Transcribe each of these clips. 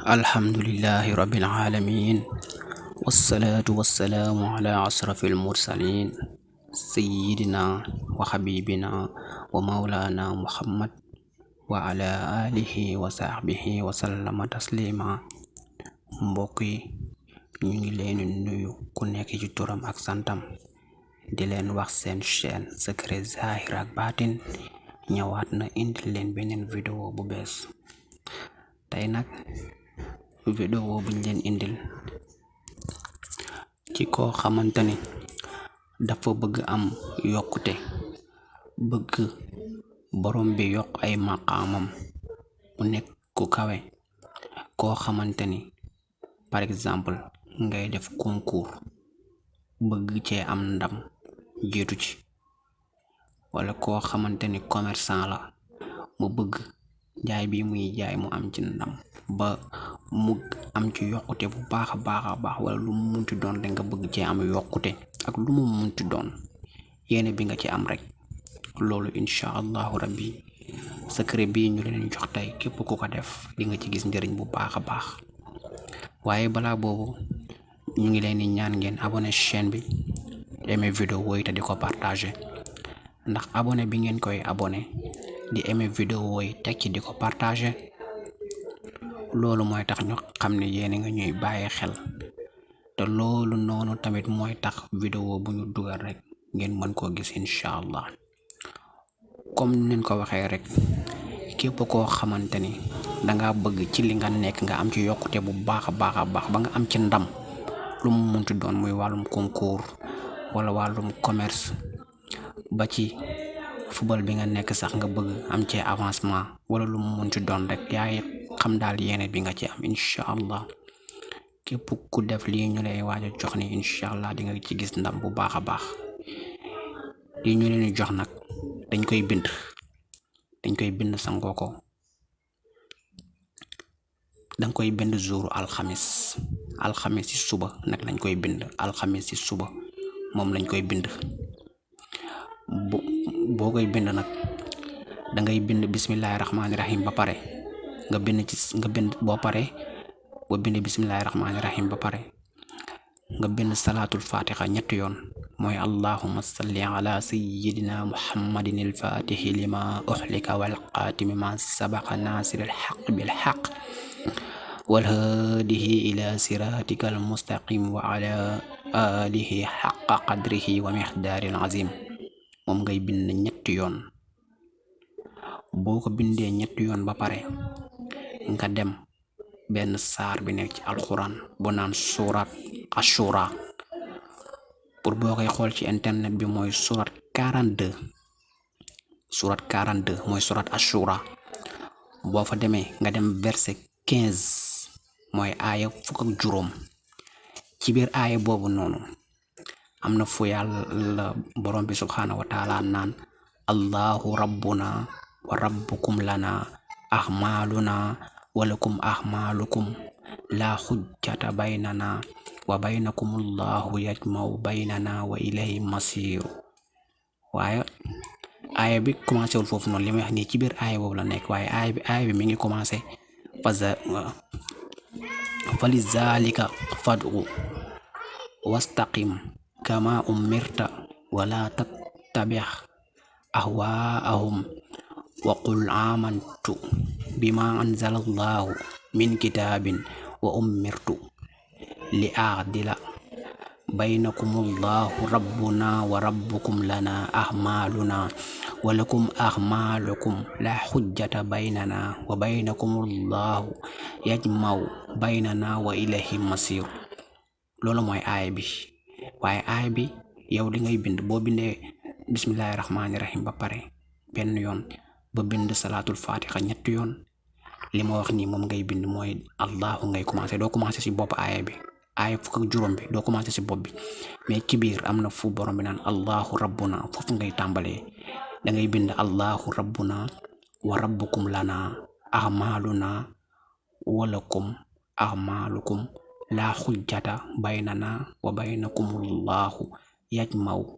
الحمد لله رب العالمين والصلاة والسلام على أشرف المرسلين سيدنا وحبيبنا ومولانا محمد وعلى آله وصحبه وسلم تسليما. mbokk yi ñu ngi leen nuyu ku nekk ci turam ak santam di leen wax seen chaîne secret zahir ak baatin ñëwaat na indi leen beneen vidéo bu bees. tey nag vidéo buñ leen indil ci koo xamante ni dafa bëgg am yokkute, bëgg borom bi yokk ay maqaamam mu nekk ku kawe. koo xamante ni par exemple ngay def concours bëgg cee am ndam jiitu ci, wala koo xamante ni commerçant la mu bëgg jaay bi muy jaay mu am ci ndam ba mu am ci yokkute bu baax a baax, wala lu mu munti doon rek nga bëgg cee am yokkute ak lu mu munti doon yéene bi nga ci am rek, loolu incha allahu rabbi secret bii ñu leen jox tey képp ku ko def di nga ci gis njëriñ bu baax a baax. waaye balaa boobu ñu ngi leen di ñaan ngeen abonné chaîne bi, aimer vidéo yi te di ko partager, ndax abonné bi ngeen koy abonné di aimer vidéo yi teg ci di ko partager loolu mooy tax ñu xam ne yéen nga ñuy bàyyi xel, te loolu noonu tamit mooy tax vidéo bu ñu dugal rek ngeen mën koo gis incha allah. comme niñ ko waxee rek, képp koo xamante ni danga bëgg ci li nga nekk nga am ci yokkute bu baax a baax ba nga am ci ndam lu mu munti doon, muy wàllum concours wala wàllum commerce ba ci football bi nga nekk sax nga bëgg am ci avancement wala lu mu munti doon rek yaay xam daal yéene bi nga ci am incha allah. képp ku def lii ñu lay waaj a jox ni incha allah di nga ci gis ndam bu baax a baax. lii ñu leen jox nag dañ koy bind sangoo ko. danga koy bind jouru alxamis ci suba nag lañ koy bind, alxamis ci suba moom lañ koy bind. boo koy bind nag dangay bind bismillahi rahmaani rahim ba pare boo bind bismillahi rahmaani rahim ba pare nga bind salaatul fatiha ñetti yoon, mooy allahumma salli ala sayyidina muhammadin al-fatihi lima uhlika wal qaatimi ma sabaqa nasiril haqq bil haqq wal haadihi ila siratikal mustaqim wa ala alihi haqqa qadrihi wa miqdaaril azim. moom ngay bind ñetti yoon. boo ko bindee ñetti yoon ba pare nga dem benn saar bi nekk ci alxuraan bu naan surat ashura, pour boo koy xool ci internet bi mooy surat 42 mooy surat ashura. boo fa demee nga dem verset 15 mooy aaya 15. ci biir aaya boobu noonu am na fu yàlla borom bi subhaanahu wa taala naan allahu rabbuna wa rabbukum lana ahmaluna walakum ahmalukum la xujjata baynana wa baynakum allahu yajmau baynana wa ilayhi masiru. waaye aaya bi commencé wul foofu noonu, li may wax nii ci biir aaya boobu la nekk, waaye aaya bi mi ngi commencé falizalika fad'u wastaqim kama umirta wala tattabi' ahwaahum wa qul amantu bima anzala allahu min kitabin wa umirtu li a'dila baynakum allahu rabbuna wa rabbukum lana ahmaluna wa lakum ahmalukum la hujjata baynana wa baynakum allahu yajma'u baynana wa ilayhi masir. loolu mooy aaya bi. waaye aaya bi yow li ngay bind, boo bindee bismillahi rahmaani rahim ba pare benn yoon ba bind salaatul fatiha ñetti yoon, li ma wax nii moom ngay bind mooy allahu ngay commencé. doo commencé ci bopp aaya bi, aaya 15 bi doo commencé ci bopp bi, mais ci biir am na fu borom bi naan allahu rabbuna, foofu ngay tàmbalee. da ngay bind allahu rabbuna wa rabbukum lana ahmaluna walakum ahmalukum la xujjata baynana wa baynakum allahu yajmau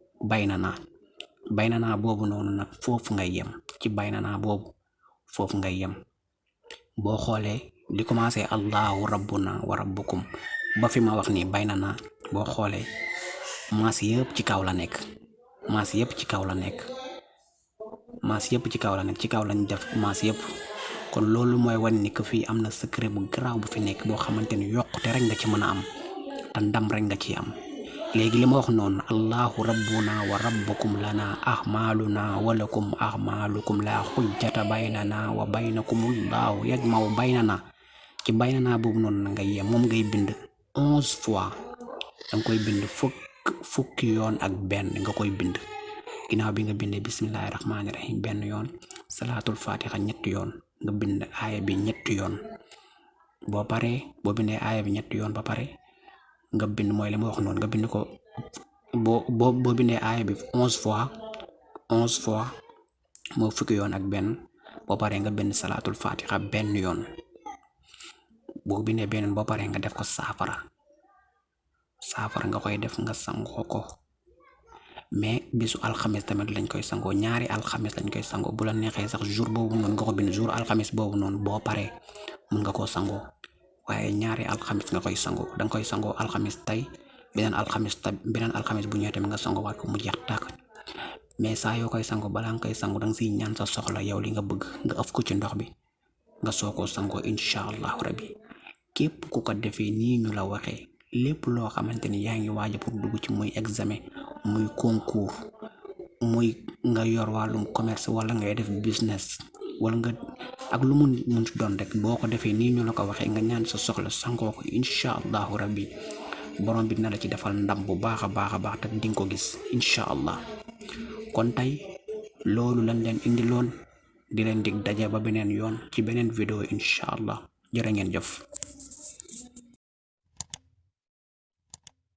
baynana boobu noonu nag foofu ngay yem, ci baynana boobu foofu ngay yem. boo xoolee li commencé allahu rabbuna wa rabbukum ba fi ma wax ni baynana boo xoolee maas yëpp ci kaw la nekk maas yëpp ci kaw la nekk maas yëpp ci kaw la nekk ci kaw lañ def maas yëpp kon loolu mooy wan ni que fii am na secret bu garaaw bu fi nekk boo xamante ni yokkute rek nga ci mën a am te ndam rek nga ci am léegi li ma wax noonu allahu rabbuna wa rabbukum lana ahmaluna wa lakum ahmalukum la xujjata baynana wa baynakumullahu yajmau baynana ci baynana boobu noonu nga yem moom ngay bind 11 fois danga koy bind fukki yoon ak benn nga koy bind ginnaaw bi nga bindee bismillahi rahmaani rahim benn yoon salaatul fatiha ñetti yoon nga bind aaya bi ñetti yoon boo paree boo bindee aaya bi ñetti yoon ba pare nga bind mooy li ma wax noonu nga bind ko boo bindee aaya bi 11 fois moo fukki yoon ak benn boo paree nga bind salaatul fatiha benn yoon boo bindee benn boo paree nga def ko saafara nga koy def nga sangoo ko mais bisu alxames tamit lañ koy sangoo ñaari alxames lañ koy sangoo bu la neexee sax jour boobu noonu nga ko bind jour alxames boobu noonu boo paree mun nga koo sangoo waaye ñaari alxames nga koy sangoo danga koy sangoo alxames tey beneen alxames bu ñëwee tamit nga sangoo waat ko mu jeex tàkk mais saa yoo koy sangoo balaa nga koy sangoo danga siy ñaan sa soxla yow li nga bëgg nga ëf ko ci ndox bi nga soo koo sangoo incha allahu rabbi képp ku ko defee nii ñu la waxee lépp loo xamante ni yaa ngi waaj pour dugg ci muy examen muy concours muy nga yor wàllum commerce wala ngay def business wala nga ak lu mun ci doon rek boo ko defee nii ñu la ko waxee nga ñaan sa soxla sangoo ko incha allahu rabbi borom bi dina la ci defal ndam bu baax a baax te di nga ko gis incha allah. kon tey loolu lañ leen indi loon di leen dig daje ba beneen yoon ci beneen vidéo incha allah jërë ngeen jëf.